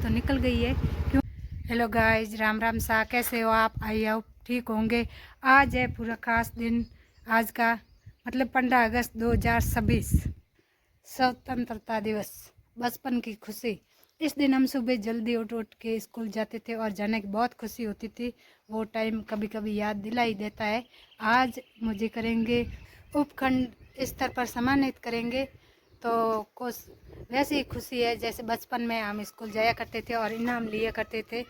तो निकल गई है। क्यों? हेलो गाइज, राम राम सा, कैसे हो आप? आई होप ठीक होंगे। आज है पूरा खास दिन। आज का मतलब 15 अगस्त 2026, स्वतंत्रता दिवस, बचपन की खुशी। इस दिन हम सुबह जल्दी उठ के स्कूल जाते थे और जाने की बहुत खुशी होती थी। वो टाइम कभी कभी याद दिला ही देता है। आज मुझे करेंगे उपखंड स्तर पर सम्मानित करेंगे, तो कुछ वैसी खुशी है जैसे बचपन में हम स्कूल जाया करते थे और इनाम लिया करते थे।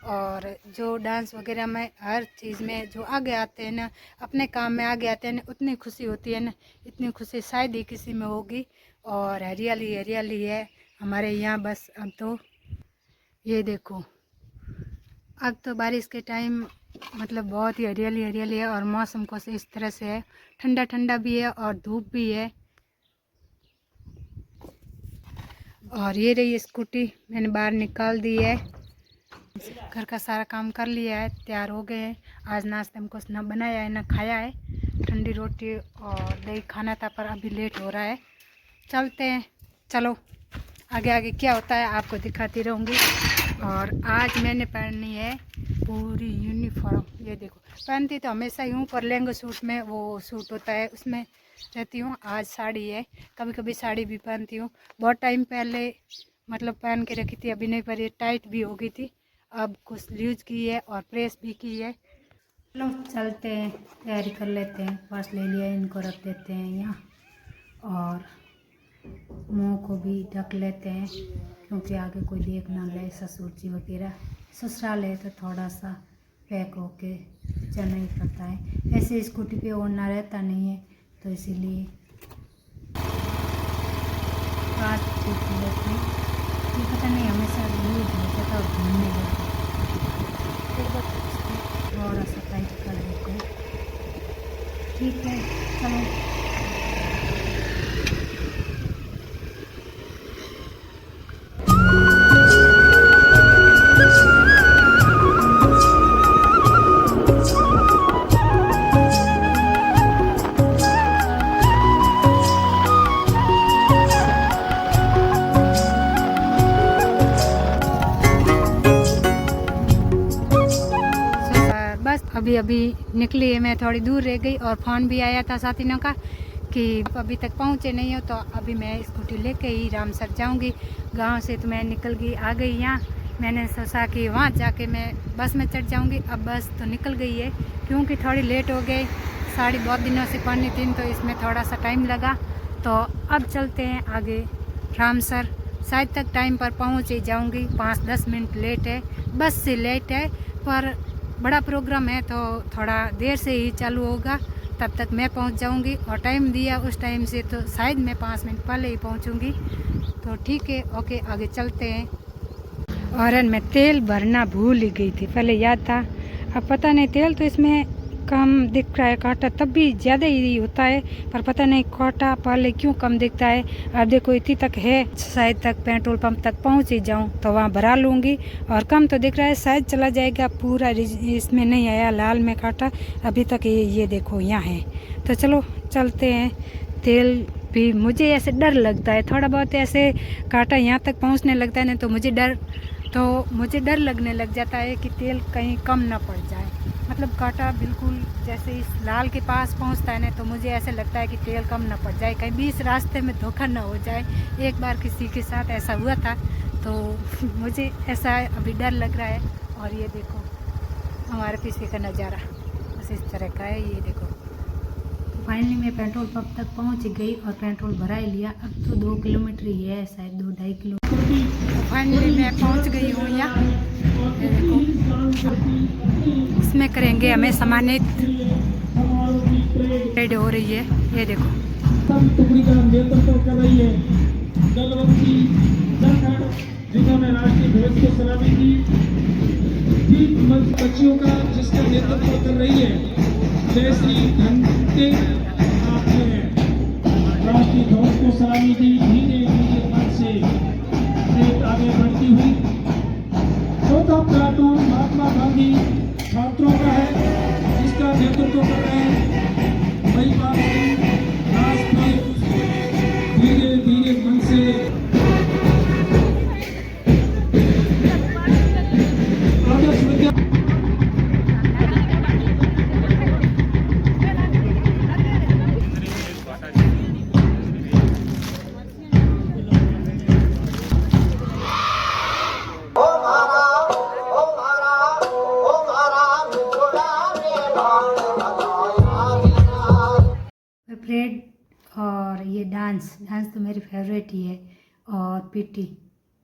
और जो डांस वगैरह में, हर चीज़ में जो आगे आते हैं ना, अपने काम में आगे आते हैं ना, उतनी खुशी होती है ना, इतनी खुशी शायद ही किसी में होगी। और हरियाली हरियाली है हमारे यहाँ। बस अब तो ये देखो, अब तो बारिश के टाइम मतलब बहुत ही हरियाली हरियाली है और मौसम कुछ इस तरह से है, ठंडा ठंडा भी है और धूप भी है। और ये रही स्कूटी, मैंने बाहर निकाल दी है। घर का सारा काम कर लिया है, तैयार हो गए हैं। आज नाश्ते में कुछ ना बनाया है ना खाया है, ठंडी रोटी और दही खाना था, पर अभी लेट हो रहा है। चलते हैं, चलो आगे आगे क्या होता है आपको दिखाती रहूँगी। और आज मैंने पहनी है पूरी यूनिफॉर्म। ये देखो, पहनती तो हमेशा यूँ, पर लहंगा सूट में वो सूट होता है उसमें रहती हूँ। आज साड़ी है, कभी कभी साड़ी भी पहनती हूँ। बहुत टाइम पहले मतलब पहन के रखी थी, अभी नहीं, पर ये टाइट भी हो गई थी। अब कुछ लूज की है और प्रेस भी की है। चलो चलते हैं, तैयारी कर लेते हैं। पर्स ले लिया, इनको रख देते हैं यहाँ और मुंह को भी ढक लेते हैं क्योंकि आगे कोई देख ना ले, ससुर जी वगैरह। ससुराल है तो थोड़ा सा पैक होके चलना ही पड़ता है, ऐसे स्कूटी पे ओढ़ना रहता नहीं है, तो इसीलिए बात सीख लेते हैं। ये पता नहीं हमेशा लूज हो जाता और घूमने लगता, थोड़ा सा टाइट कर देते हैं। ठीक है, चलो। बस अभी अभी निकली है, मैं थोड़ी दूर रह गई और फ़ोन भी आया था साथियों का कि अभी तक पहुँचे नहीं हो, तो अभी मैं स्कूटी लेके ही रामसर जाऊंगी। गांव से तो मैं निकल गई, आ गई यहाँ। मैंने सोचा कि वहाँ जाके मैं बस में चढ़ जाऊंगी। अब बस तो निकल गई है क्योंकि थोड़ी लेट हो गई। साड़ी बहुत दिनों से पहनी थी तो इसमें थोड़ा सा टाइम लगा। तो अब चलते हैं आगे रामसर। शायद तक टाइम पर पहुँच ही जाऊँगी, 5-10 मिनट लेट है, बस से लेट है, पर बड़ा प्रोग्राम है तो थोड़ा देर से ही चालू होगा। तब तक मैं पहुंच जाऊंगी और टाइम दिया उस टाइम से तो शायद मैं 5 मिनट पहले ही पहुंचूंगी। तो ठीक है, ओके, आगे चलते हैं। और मैं तेल भरना भूल ही गई थी, पहले याद था, अब पता नहीं। तेल तो इसमें कम दिख रहा है, कांटा तब भी ज़्यादा ही होता है, पर पता नहीं कांटा पहले क्यों कम दिखता है। अब देखो इतनी तक है, शायद तक पेट्रोल पंप तक पहुंच ही जाऊं तो वहां भरा लूँगी। और कम तो दिख रहा है, शायद चला जाएगा पूरा। इसमें नहीं आया लाल में कांटा अभी तक, ये देखो यहाँ है। तो चलो चलते हैं। तेल भी मुझे ऐसे डर लगता है थोड़ा बहुत, ऐसे कांटा यहाँ तक पहुँचने लगता है ना, तो मुझे डर लगने लग जाता है कि तेल कहीं कम ना पड़ जाए। मतलब कांटा बिल्कुल जैसे इस लाल के पास पहुंचता है ना, तो मुझे ऐसे लगता है कि तेल कम ना पड़ जाए, कहीं बीच रास्ते में धोखा ना हो जाए। एक बार किसी के साथ ऐसा हुआ था, तो मुझे ऐसा अभी डर लग रहा है। और ये देखो हमारे पीछे का नज़ारा बस इस तरह का है, ये देखो। फाइनली मैं पेट्रोल पंप तक पहुंच गई और पेट्रोल भरा ही लिया। अब तो 2 किलोमीटर ही है, शायद 2-2.5 किलोमीटर। तो फाइनली मैं पहुंच गई हूँ यहाँ। इसमें करेंगे हमें सम्मानित, रेडी हो रही है, ये देखो। टुकड़ी का नेतृत्व कर रही है दलवंती जिन्होंने राष्ट्रीय ध्वज को सलामी की। दीप मंच बच्चियों का जिसका नेतृत्व कर रही है जयश्री घंटे, आपने राष्ट्रीय ध्वज को सलामी दी। धीरे धीरे मंच से आगे बढ़ती हुई। चौथा प्लाटून महात्मा गांधी छात्रों का है, जिसका नेतृत्व कर रहे हैं महिला। धीरे धीरे मन से फेवरेट ही है। और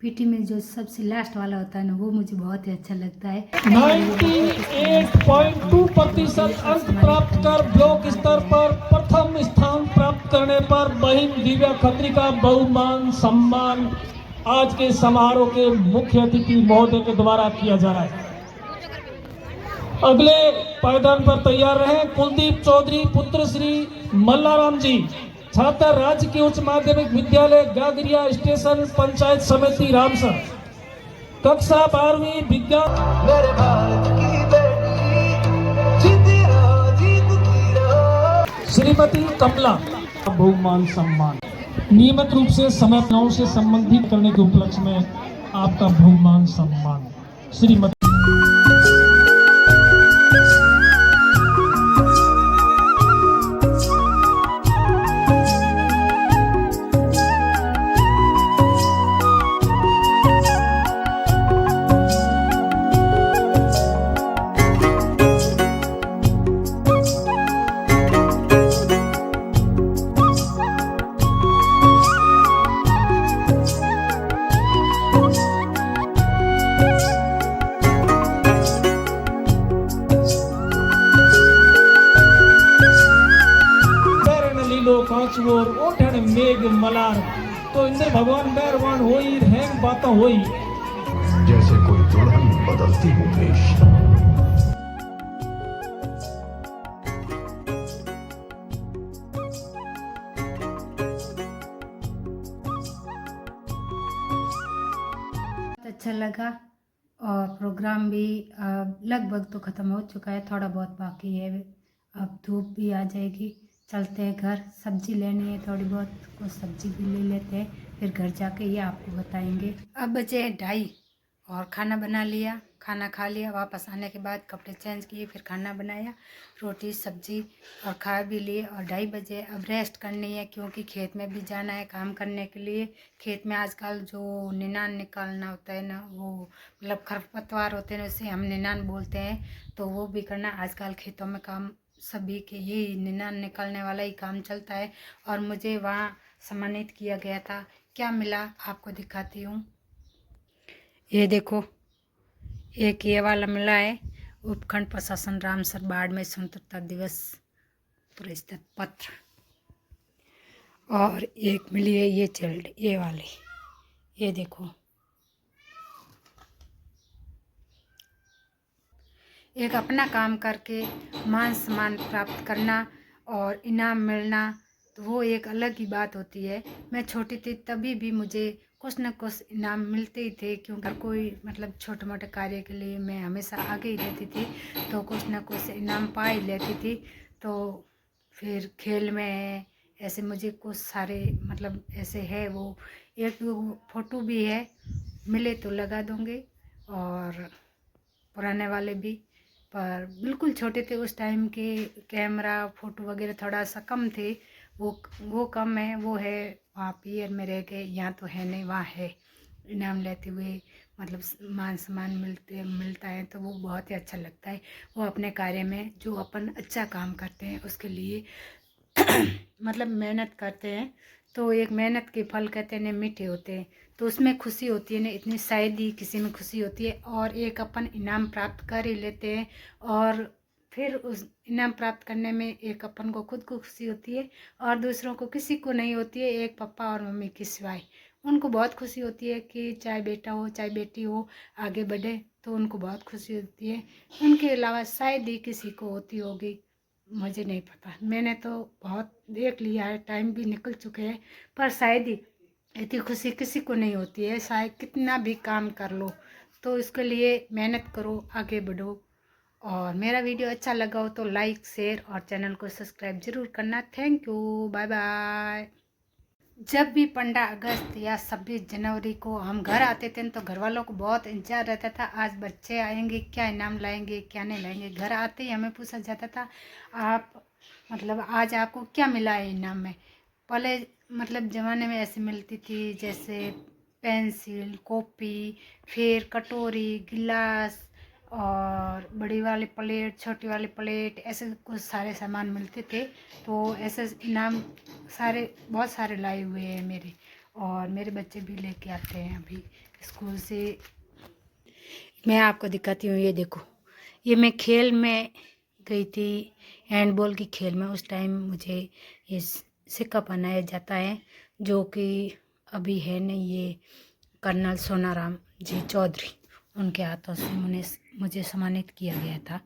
पीटी में जो सबसे लास्ट वाला होता है ना, वो मुझे बहुत ही अच्छा लगता है। 98.2% अंक प्राप्त कर ब्लॉक स्तर पर प्रथम स्थान प्राप्त करने पर बहिन दिव्या खत्री का बहुमान सम्मान आज के समारोह के मुख्य अतिथि महोदय के द्वारा किया जा रहा है। अगले पायदान पर तैयार रहे कुलदीप चौधरी पुत्र श्री मल्लाराम जी, छात्र राजकीय उच्च माध्यमिक विद्यालय गागरिया स्टेशन पंचायत समिति रामसर, कक्षा 12वीं विज्ञान। मेरे भारत की बेटी जीती रहो। श्रीमती कमला बहुमान सम्मान नियमित रूप से समय से संबंधित करने के उपलक्ष्य में आपका बहुमान सम्मान। श्रीमती कांचवोर ओठन मेघ मलार तो इंद्र भगवान बैरवान होई हैंग बाता होई जैसे कोई दुल्हन बदलती हो वेश। अच्छा लगा और प्रोग्राम भी लगभग तो ख़त्म हो चुका है, थोड़ा बहुत बाकी है। अब धूप भी आ जाएगी, चलते हैं घर। सब्जी लेनी है थोड़ी बहुत, कुछ सब्जी भी ले लेते हैं, फिर घर जाके ये आपको बताएंगे। अब बचे हैं 2:30 और खाना बना लिया, खाना खा लिया। वापस आने के बाद कपड़े चेंज किए, फिर खाना बनाया, रोटी सब्जी और खा भी लिए। और 2:30 बजे अब रेस्ट करनी है, क्योंकि खेत में भी जाना है काम करने के लिए। खेत में आजकल जो निनान निकालना होता है ना, वो मतलब खरपतवार होते हैं, उसे हम निनान बोलते हैं, तो वो भी करना। आजकल खेतों में काम सभी के ये निनान निकालने वाला ही काम चलता है। और मुझे वहाँ सम्मानित किया गया था। क्या मिला आपको दिखाती हूँ। ये देखो, एक ये वाला मिला है, उपखंड प्रशासन रामसर बाढ़ में स्वतंत्रता दिवस पुरस्कृत पत्र। और एक मिली है ये चिल्ड, ये वाली, ये देखो। एक अपना काम करके मान सम्मान प्राप्त करना और इनाम मिलना, तो वो एक अलग ही बात होती है। मैं छोटी थी तभी भी मुझे कुछ न कुछ इनाम मिलते ही थे, क्योंकि कोई मतलब छोटे मोटे कार्य के लिए मैं हमेशा आगे ही रहती थी, तो कुछ न कुछ इनाम पा ही लेती थी। तो फिर खेल में ऐसे मुझे कुछ सारे मतलब ऐसे है, वो एक फ़ोटो भी है, मिले तो लगा दूँगी। और पुराने वाले भी, पर बिल्कुल छोटे थे उस टाइम के, कैमरा फ़ोटो वगैरह थोड़ा सा कम थे। वो कम है, वो है वहाँ पीयर में रह गए, यहाँ तो है नहीं, वहाँ है। इनाम लेते हुए मतलब मान सम्मान मिलता है, तो वो बहुत ही अच्छा लगता है। वो अपने कार्य में जो अपन अच्छा काम करते हैं उसके लिए मतलब मेहनत करते हैं, तो एक मेहनत के फल कहते हैं मीठे होते हैं, तो उसमें खुशी होती है ना, इतनी शायद ही किसी में खुशी होती है। और एक अपन इनाम प्राप्त कर ही लेते हैं, और फिर उस इनाम प्राप्त करने में एक अपन को खुद को खुशी होती है, और दूसरों को किसी को नहीं होती है, एक पापा और मम्मी की सिवाय। उनको बहुत खुशी होती है कि चाहे बेटा हो चाहे बेटी हो आगे बढ़े, तो उनको बहुत खुशी होती है। उनके अलावा शायद ही किसी को होती होगी, मुझे नहीं पता। मैंने तो बहुत देख लिया है, टाइम भी निकल चुके हैं, पर शायद ही इतनी खुशी किसी को नहीं होती है। शायद कितना भी काम कर लो, तो इसके लिए मेहनत करो, आगे बढ़ो। और मेरा वीडियो अच्छा लगा हो तो लाइक शेयर और चैनल को सब्सक्राइब ज़रूर करना। Thank you, bye bye. जब भी 15 अगस्त या 26 जनवरी को हम घर आते थे, तो घर वालों को बहुत इंतजार रहता था, आज बच्चे आएंगे, क्या इनाम लाएंगे क्या नहीं लाएंगे। घर आते ही हमें पूछा जाता था, आप मतलब आज आपको क्या मिला है इनाम में। पहले मतलब ज़माने में ऐसे मिलती थी, जैसे पेंसिल, कॉपी, फिर कटोरी, गिलास, और बड़ी वाली प्लेट, छोटी वाली प्लेट, ऐसे कुछ सारे सामान मिलते थे। तो ऐसे इनाम सारे बहुत सारे लाए हुए हैं मेरे, और मेरे बच्चे भी लेके आते हैं अभी स्कूल से। मैं आपको दिखाती हूँ, ये देखो, ये मैं खेल में गई थी, हैंडबॉल की खेल में। उस टाइम मुझे ये सिक्का बनाया जाता है, जो कि अभी है नहीं, ये कर्नल सोनाराम जी चौधरी, उनके हाथों से मुझे सम्मानित किया गया था।